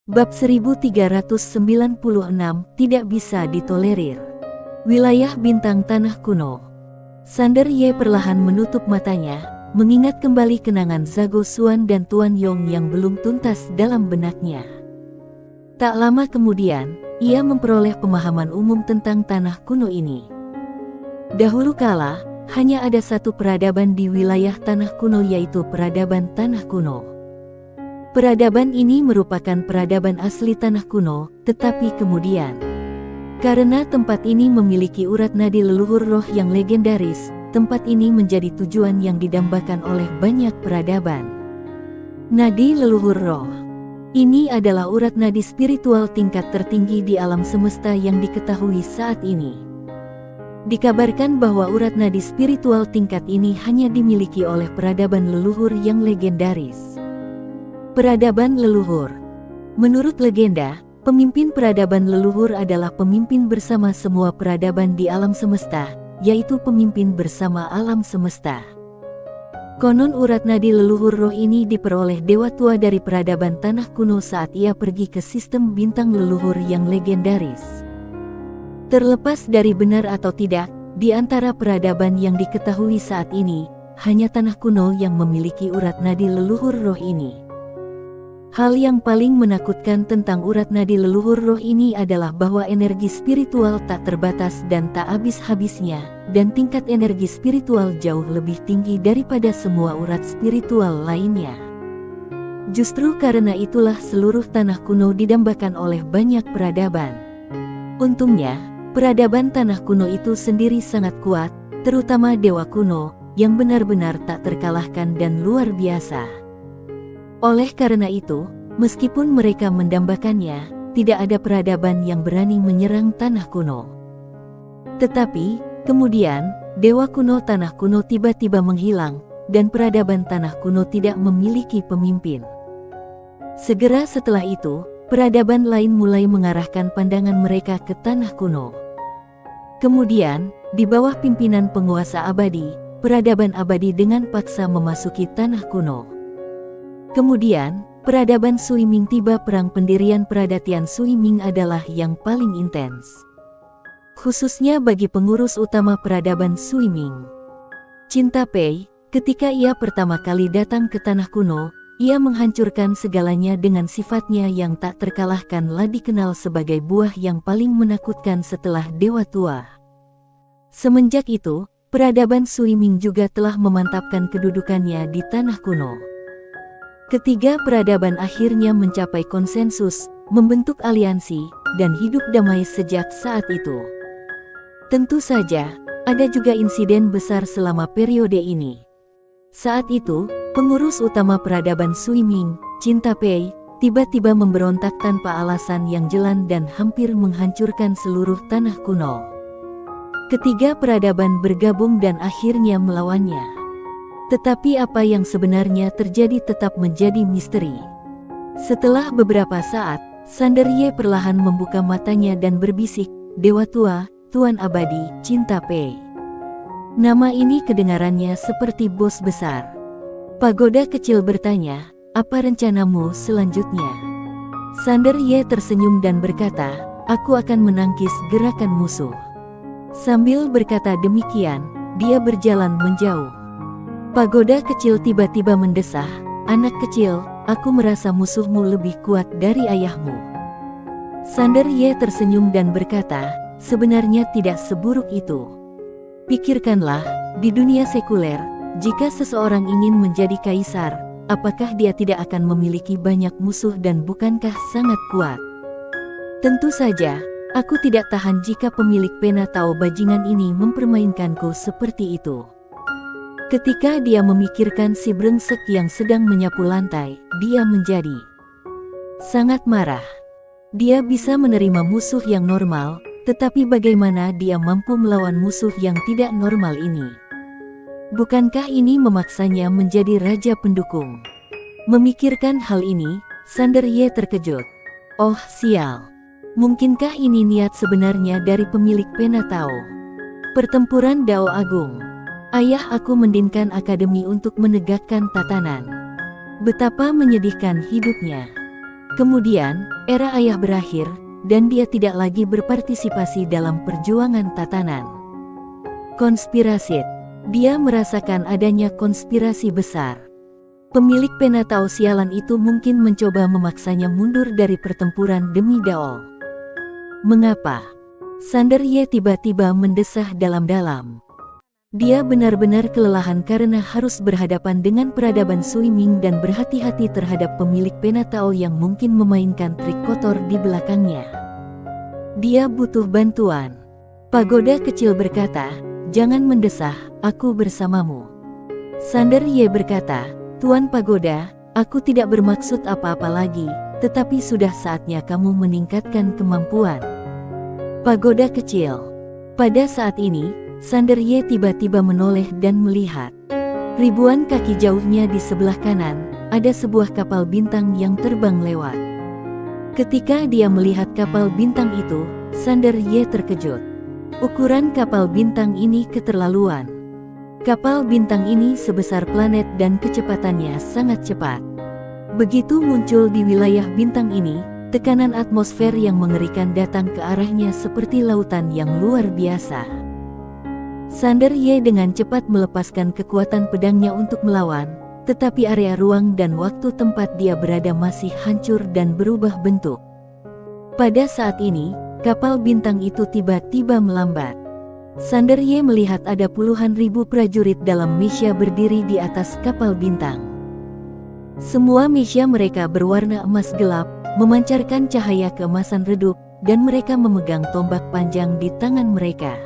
Bab 1396, tidak bisa ditolerir. Wilayah bintang tanah kuno. Sander Ye perlahan menutup matanya, mengingat kembali kenangan Zago Xuan dan Tuan Yong yang belum tuntas dalam benaknya. Tak lama kemudian, ia memperoleh pemahaman umum tentang tanah kuno ini. Dahulu kala, hanya ada satu peradaban di wilayah tanah kuno, yaitu peradaban tanah kuno. Peradaban ini merupakan peradaban asli tanah kuno, tetapi kemudian, karena tempat ini memiliki urat nadi leluhur roh yang legendaris, tempat ini menjadi tujuan yang didambakan oleh banyak peradaban. Nadi leluhur roh. Ini adalah urat nadi spiritual tingkat tertinggi di alam semesta yang diketahui saat ini. Dikabarkan bahwa urat nadi spiritual tingkat ini hanya dimiliki oleh peradaban leluhur yang legendaris. Peradaban leluhur. Menurut legenda, pemimpin peradaban leluhur adalah pemimpin bersama semua peradaban di alam semesta, yaitu pemimpin bersama alam semesta. Konon urat nadi leluhur roh ini diperoleh dewa tua dari peradaban tanah kuno saat ia pergi ke sistem bintang leluhur yang legendaris. Terlepas dari benar atau tidak, di antara peradaban yang diketahui saat ini, hanya tanah kuno yang memiliki urat nadi leluhur roh ini. Hal yang paling menakutkan tentang urat nadi leluhur roh ini adalah bahwa energi spiritual tak terbatas dan tak habis-habisnya, dan tingkat energi spiritual jauh lebih tinggi daripada semua urat spiritual lainnya. Justru karena itulah seluruh tanah kuno didambakan oleh banyak peradaban. Untungnya, peradaban tanah kuno itu sendiri sangat kuat, terutama dewa kuno, yang benar-benar tak terkalahkan dan luar biasa. Oleh karena itu, meskipun mereka mendambakannya, tidak ada peradaban yang berani menyerang tanah kuno. Tetapi, kemudian, dewa kuno tanah kuno tiba-tiba menghilang, dan peradaban tanah kuno tidak memiliki pemimpin. Segera setelah itu, peradaban lain mulai mengarahkan pandangan mereka ke tanah kuno. Kemudian, di bawah pimpinan penguasa abadi, peradaban abadi dengan paksa memasuki tanah kuno. Kemudian, peradaban Sui Ming tiba. Perang pendirian Peradatian Sui Ming adalah yang paling intens, khususnya bagi pengurus utama peradaban Sui Ming, Cinta Pei. Ketika ia pertama kali datang ke tanah kuno, ia menghancurkan segalanya dengan sifatnya yang tak terkalahkan, dikenal sebagai buah yang paling menakutkan setelah Dewa Tua. Semenjak itu, peradaban Sui Ming juga telah memantapkan kedudukannya di tanah kuno. Ketiga peradaban akhirnya mencapai konsensus, membentuk aliansi, dan hidup damai sejak saat itu. Tentu saja, ada juga insiden besar selama periode ini. Saat itu, pengurus utama peradaban Sui Ming, Cinta Pei, tiba-tiba memberontak tanpa alasan yang jelas dan hampir menghancurkan seluruh tanah kuno. Ketiga peradaban bergabung dan akhirnya melawannya. Tetapi apa yang sebenarnya terjadi tetap menjadi misteri. Setelah beberapa saat, Sander Ye perlahan membuka matanya dan berbisik, "Dewa Tua, Tuan Abadi, Cinta Pei." Nama ini kedengarannya seperti bos besar. Pagoda kecil bertanya, "Apa rencanamu selanjutnya?" Sander Ye tersenyum dan berkata, "Aku akan menangkis gerakan musuh." Sambil berkata demikian, dia berjalan menjauh. Pagoda kecil tiba-tiba mendesah, "Anak kecil, aku merasa musuhmu lebih kuat dari ayahmu." Sander Ye tersenyum dan berkata, "Sebenarnya tidak seburuk itu. Pikirkanlah, di dunia sekuler, jika seseorang ingin menjadi kaisar, apakah dia tidak akan memiliki banyak musuh dan bukankah sangat kuat? Tentu saja, aku tidak tahan jika pemilik pena Tao bajingan ini mempermainkanku seperti itu." Ketika dia memikirkan si brengsek yang sedang menyapu lantai, dia menjadi sangat marah. Dia bisa menerima musuh yang normal, tetapi bagaimana dia mampu melawan musuh yang tidak normal ini? Bukankah ini memaksanya menjadi raja pendukung? Memikirkan hal ini, Sander Ye terkejut. Oh sial, mungkinkah ini niat sebenarnya dari pemilik pena Tao? Pertempuran Dao Agung. Ayah aku mendirikan akademi untuk menegakkan tatanan. Betapa menyedihkan hidupnya. Kemudian, era ayah berakhir, dan dia tidak lagi berpartisipasi dalam perjuangan tatanan. Konspirasi. Dia merasakan adanya konspirasi besar. Pemilik Penatau sialan itu mungkin mencoba memaksanya mundur dari pertempuran demi Daol. Mengapa? Sander Ye tiba-tiba mendesah dalam-dalam. Dia benar-benar kelelahan karena harus berhadapan dengan peradaban Sui Ming dan berhati-hati terhadap pemilik Penatau yang mungkin memainkan trik kotor di belakangnya. Dia butuh bantuan. Pagoda kecil berkata, "Jangan mendesah, aku bersamamu." Sander Ye berkata, "Tuan Pagoda, aku tidak bermaksud apa-apa lagi, tetapi sudah saatnya kamu meningkatkan kemampuan." Pagoda kecil. Pada saat ini, Sander Ye tiba-tiba menoleh dan melihat. Ribuan kaki jauhnya di sebelah kanan, ada sebuah kapal bintang yang terbang lewat. Ketika dia melihat kapal bintang itu, Sander Ye terkejut. Ukuran kapal bintang ini keterlaluan. Kapal bintang ini sebesar planet dan kecepatannya sangat cepat. Begitu muncul di wilayah bintang ini, tekanan atmosfer yang mengerikan datang ke arahnya seperti lautan yang luar biasa. Sander Ye dengan cepat melepaskan kekuatan pedangnya untuk melawan, tetapi area ruang dan waktu tempat dia berada masih hancur dan berubah bentuk. Pada saat ini, kapal bintang itu tiba-tiba melambat. Sander Ye melihat ada puluhan ribu prajurit dalam mesya berdiri di atas kapal bintang. Semua mesya mereka berwarna emas gelap, memancarkan cahaya keemasan redup, dan mereka memegang tombak panjang di tangan mereka.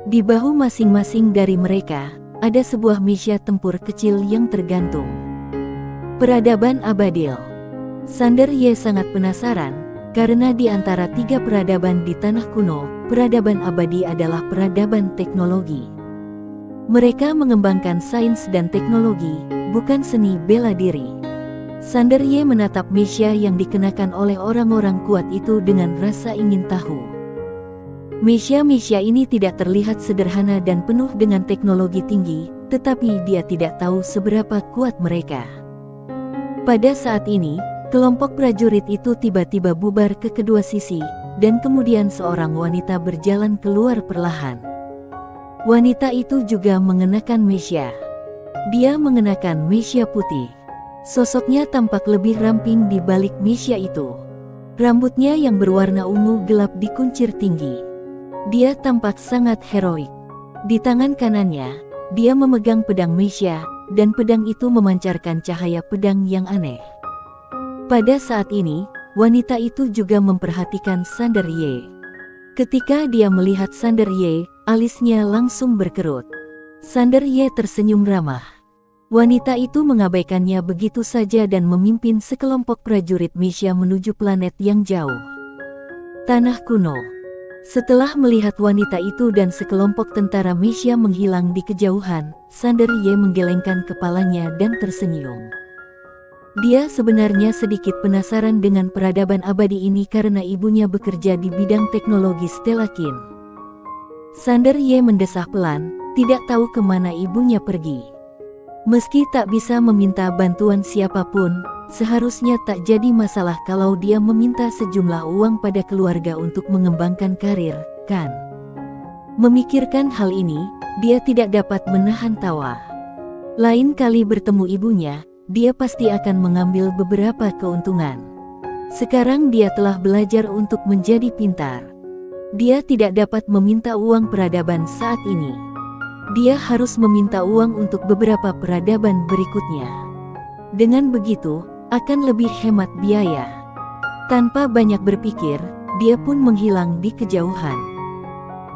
Di bahu masing-masing dari mereka, ada sebuah mesya tempur kecil yang tergantung. Peradaban Abadil. Sander Ye sangat penasaran, karena di antara tiga peradaban di tanah kuno, peradaban abadi adalah peradaban teknologi. Mereka mengembangkan sains dan teknologi, bukan seni bela diri. Sander Ye menatap mesya yang dikenakan oleh orang-orang kuat itu dengan rasa ingin tahu. Mesya-mesya ini tidak terlihat sederhana dan penuh dengan teknologi tinggi, tetapi dia tidak tahu seberapa kuat mereka. Pada saat ini, kelompok prajurit itu tiba-tiba bubar ke kedua sisi, dan kemudian seorang wanita berjalan keluar perlahan. Wanita itu juga mengenakan mesya. Dia mengenakan mesya putih. Sosoknya tampak lebih ramping di balik mesya itu. Rambutnya yang berwarna ungu gelap dikuncir tinggi. Dia tampak sangat heroik. Di tangan kanannya, dia memegang pedang mesya, dan pedang itu memancarkan cahaya pedang yang aneh. Pada saat ini, wanita itu juga memperhatikan Sander Ye. Ketika dia melihat Sander Ye, alisnya langsung berkerut. Sander Ye tersenyum ramah. Wanita itu mengabaikannya begitu saja dan memimpin sekelompok prajurit mesya menuju planet yang jauh. Tanah kuno. Setelah melihat wanita itu dan sekelompok tentara mesya menghilang di kejauhan, Sander Ye menggelengkan kepalanya dan tersenyum. Dia sebenarnya sedikit penasaran dengan peradaban abadi ini karena ibunya bekerja di bidang teknologi Stellakin. Sander Ye mendesah pelan, tidak tahu kemana ibunya pergi. Meski tak bisa meminta bantuan siapapun, seharusnya tak jadi masalah kalau dia meminta sejumlah uang pada keluarga untuk mengembangkan karir, kan? Memikirkan hal ini, dia tidak dapat menahan tawa. Lain kali bertemu ibunya, dia pasti akan mengambil beberapa keuntungan. Sekarang dia telah belajar untuk menjadi pintar. Dia tidak dapat meminta uang peradaban saat ini. Dia harus meminta uang untuk beberapa peradaban berikutnya. Dengan begitu, akan lebih hemat biaya. Tanpa banyak berpikir, dia pun menghilang di kejauhan.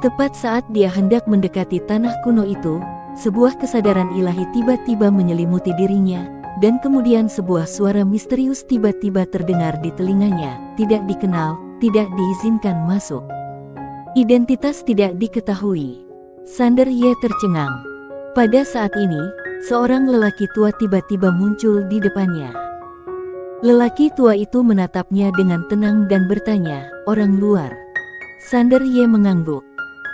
Tepat saat dia hendak mendekati tanah kuno itu, sebuah kesadaran ilahi tiba-tiba menyelimuti dirinya. Dan kemudian sebuah suara misterius tiba-tiba terdengar di telinganya, tidak dikenal, tidak diizinkan masuk. Identitas tidak diketahui. Sander Ye tercengang. Pada saat ini, seorang lelaki tua tiba-tiba muncul di depannya. Lelaki tua itu menatapnya dengan tenang dan bertanya, "Orang luar?" Sander Ye mengangguk.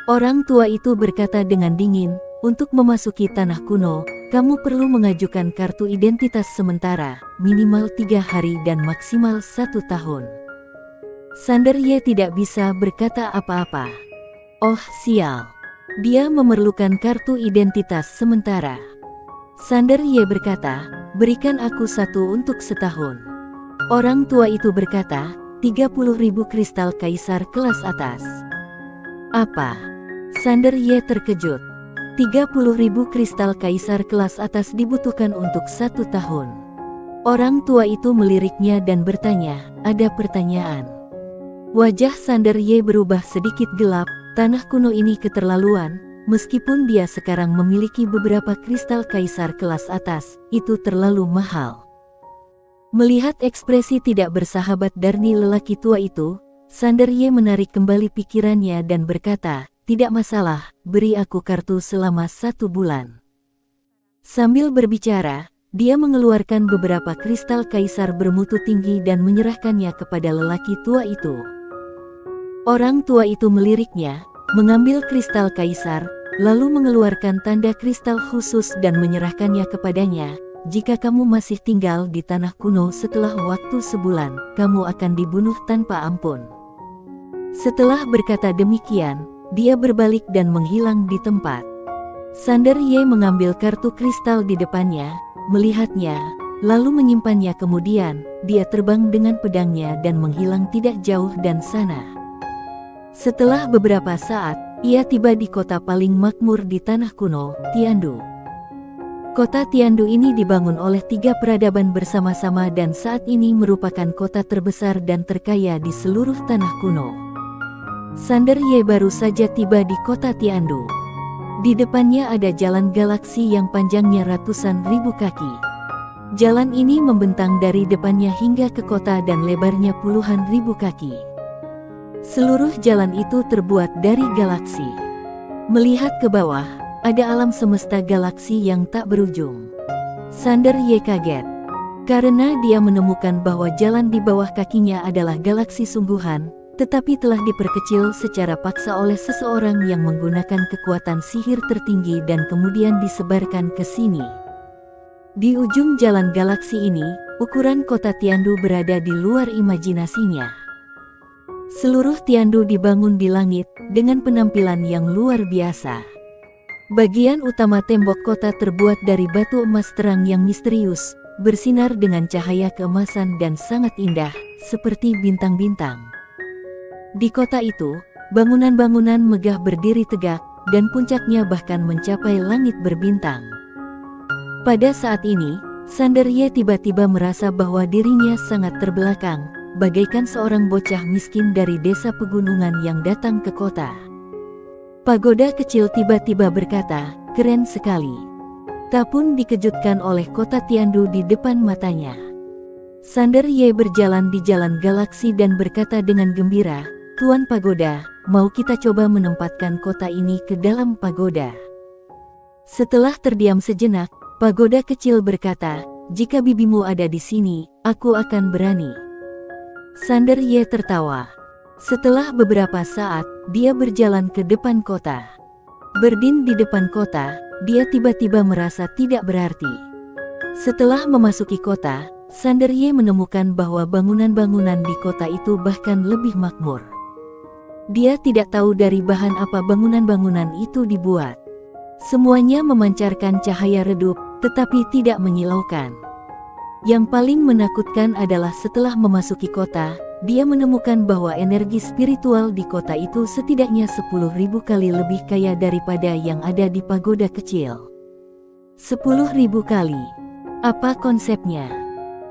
Orang tua itu berkata dengan dingin, "Untuk memasuki tanah kuno, kamu perlu mengajukan kartu identitas sementara, minimal 3 hari dan maksimal 1 tahun. Sander Ye tidak bisa berkata apa-apa. Oh sial. Dia memerlukan kartu identitas sementara. Sander Ye berkata, berikan aku 1 untuk setahun. Orang tua itu berkata, 30.000 kristal kaisar kelas atas. Apa? Sander Ye terkejut. 30.000 kristal kaisar kelas atas dibutuhkan untuk 1 tahun. Orang tua itu meliriknya dan bertanya, ada pertanyaan. Wajah Sander Ye berubah sedikit gelap, tanah kuno ini keterlaluan, meskipun dia sekarang memiliki beberapa kristal kaisar kelas atas, itu terlalu mahal. Melihat ekspresi tidak bersahabat dari lelaki tua itu, Sander Ye menarik kembali pikirannya dan berkata, tidak masalah, beri aku kartu selama 1 bulan. Sambil berbicara, dia mengeluarkan beberapa kristal kaisar bermutu tinggi dan menyerahkannya kepada lelaki tua itu. Orang tua itu meliriknya, mengambil kristal kaisar, lalu mengeluarkan tanda kristal khusus dan menyerahkannya kepadanya. Jika kamu masih tinggal di tanah kuno setelah waktu sebulan, kamu akan dibunuh tanpa ampun. Setelah berkata demikian, dia berbalik dan menghilang di tempat. Sander Ye mengambil kartu kristal di depannya, melihatnya, lalu menyimpannya. Kemudian, dia terbang dengan pedangnya dan menghilang tidak jauh dan sana. Setelah beberapa saat, ia tiba di kota paling makmur di tanah kuno, Tiandu. Kota Tiandu ini dibangun oleh 3 peradaban bersama-sama dan saat ini merupakan kota terbesar dan terkaya di seluruh tanah kuno. Sander Ye baru saja tiba di kota Tiandu. Di depannya ada jalan galaksi yang panjangnya ratusan ribu kaki. Jalan ini membentang dari depannya hingga ke kota dan lebarnya puluhan ribu kaki. Seluruh jalan itu terbuat dari galaksi. Melihat ke bawah, ada alam semesta galaksi yang tak berujung. Sander Ye kaget, karena dia menemukan bahwa jalan di bawah kakinya adalah galaksi sungguhan, tetapi telah diperkecil secara paksa oleh seseorang yang menggunakan kekuatan sihir tertinggi dan kemudian disebarkan ke sini. Di ujung jalan galaksi ini, ukuran kota Tiandu berada di luar imajinasinya. Seluruh Tiandu dibangun di langit, dengan penampilan yang luar biasa. Bagian utama tembok kota terbuat dari batu emas terang yang misterius, bersinar dengan cahaya keemasan dan sangat indah, seperti bintang-bintang. Di kota itu, bangunan-bangunan megah berdiri tegak, dan puncaknya bahkan mencapai langit berbintang. Pada saat ini, Sander Ye tiba-tiba merasa bahwa dirinya sangat terbelakang, bagaikan seorang bocah miskin dari desa pegunungan yang datang ke kota. Pagoda kecil tiba-tiba berkata, keren sekali. Tak pun dikejutkan oleh kota Tiandu di depan matanya. Sander Ye berjalan di jalan galaksi dan berkata dengan gembira, Tuan Pagoda, mau kita coba menempatkan kota ini ke dalam pagoda. Setelah terdiam sejenak, pagoda kecil berkata, jika bibimu ada di sini, aku akan berani. Sander Ye tertawa. Setelah beberapa saat, dia berjalan ke depan kota. Berdiri di depan kota, dia tiba-tiba merasa tidak berarti. Setelah memasuki kota, Sander Ye menemukan bahwa bangunan-bangunan di kota itu bahkan lebih makmur. Dia tidak tahu dari bahan apa bangunan-bangunan itu dibuat. Semuanya memancarkan cahaya redup, tetapi tidak menyilaukan. Yang paling menakutkan adalah setelah memasuki kota, dia menemukan bahwa energi spiritual di kota itu setidaknya 10.000 kali lebih kaya daripada yang ada di pagoda kecil. 10.000 kali. Apa konsepnya?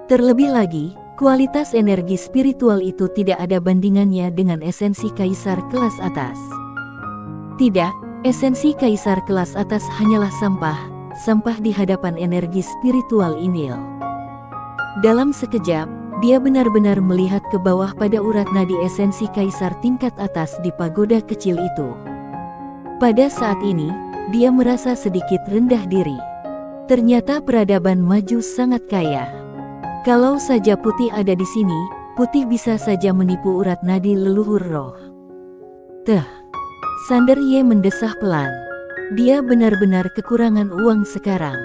Terlebih lagi, kualitas energi spiritual itu tidak ada bandingannya dengan esensi kaisar kelas atas. Tidak, esensi kaisar kelas atas hanyalah sampah di hadapan energi spiritual Inil. Dalam sekejap, dia benar-benar melihat ke bawah pada urat nadi esensi kaisar tingkat atas di pagoda kecil itu. Pada saat ini, dia merasa sedikit rendah diri. Ternyata peradaban maju sangat kaya. Kalau saja putih ada di sini, putih bisa saja menipu urat nadi leluhur roh. Sander Ye mendesah pelan. Dia benar-benar kekurangan uang sekarang.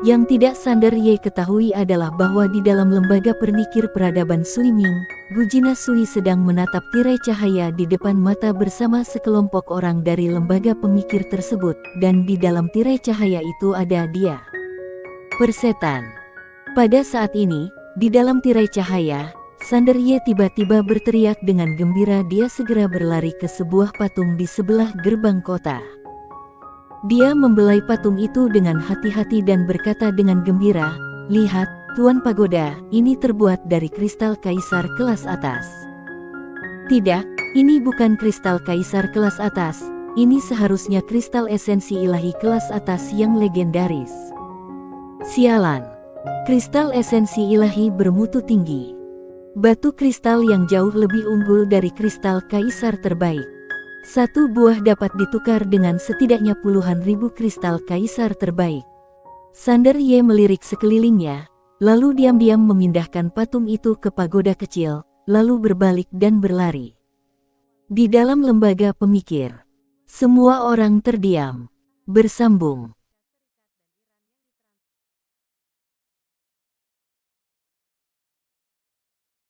Yang tidak Sander Ye ketahui adalah bahwa di dalam lembaga pernikir peradaban Sui Ming, Gujina Sui sedang menatap tirai cahaya di depan mata bersama sekelompok orang dari lembaga pemikir tersebut, dan di dalam tirai cahaya itu ada dia. Persetan. Pada saat ini, di dalam tirai cahaya, Sander Ye tiba-tiba berteriak dengan gembira. Dia segera berlari ke sebuah patung di sebelah gerbang kota. Dia membelai patung itu dengan hati-hati dan berkata dengan gembira, "Lihat, Tuan Pagoda, ini terbuat dari kristal kaisar kelas atas." "Tidak, ini bukan kristal kaisar kelas atas, ini seharusnya kristal esensi ilahi kelas atas yang legendaris." "Sialan, kristal esensi ilahi bermutu tinggi. Batu kristal yang jauh lebih unggul dari kristal kaisar terbaik. Satu buah dapat ditukar dengan setidaknya puluhan ribu kristal kaisar terbaik." Sander Ye melirik sekelilingnya, lalu diam-diam memindahkan patung itu ke pagoda kecil, lalu berbalik dan berlari. Di dalam lembaga pemikir, semua orang terdiam, bersambung.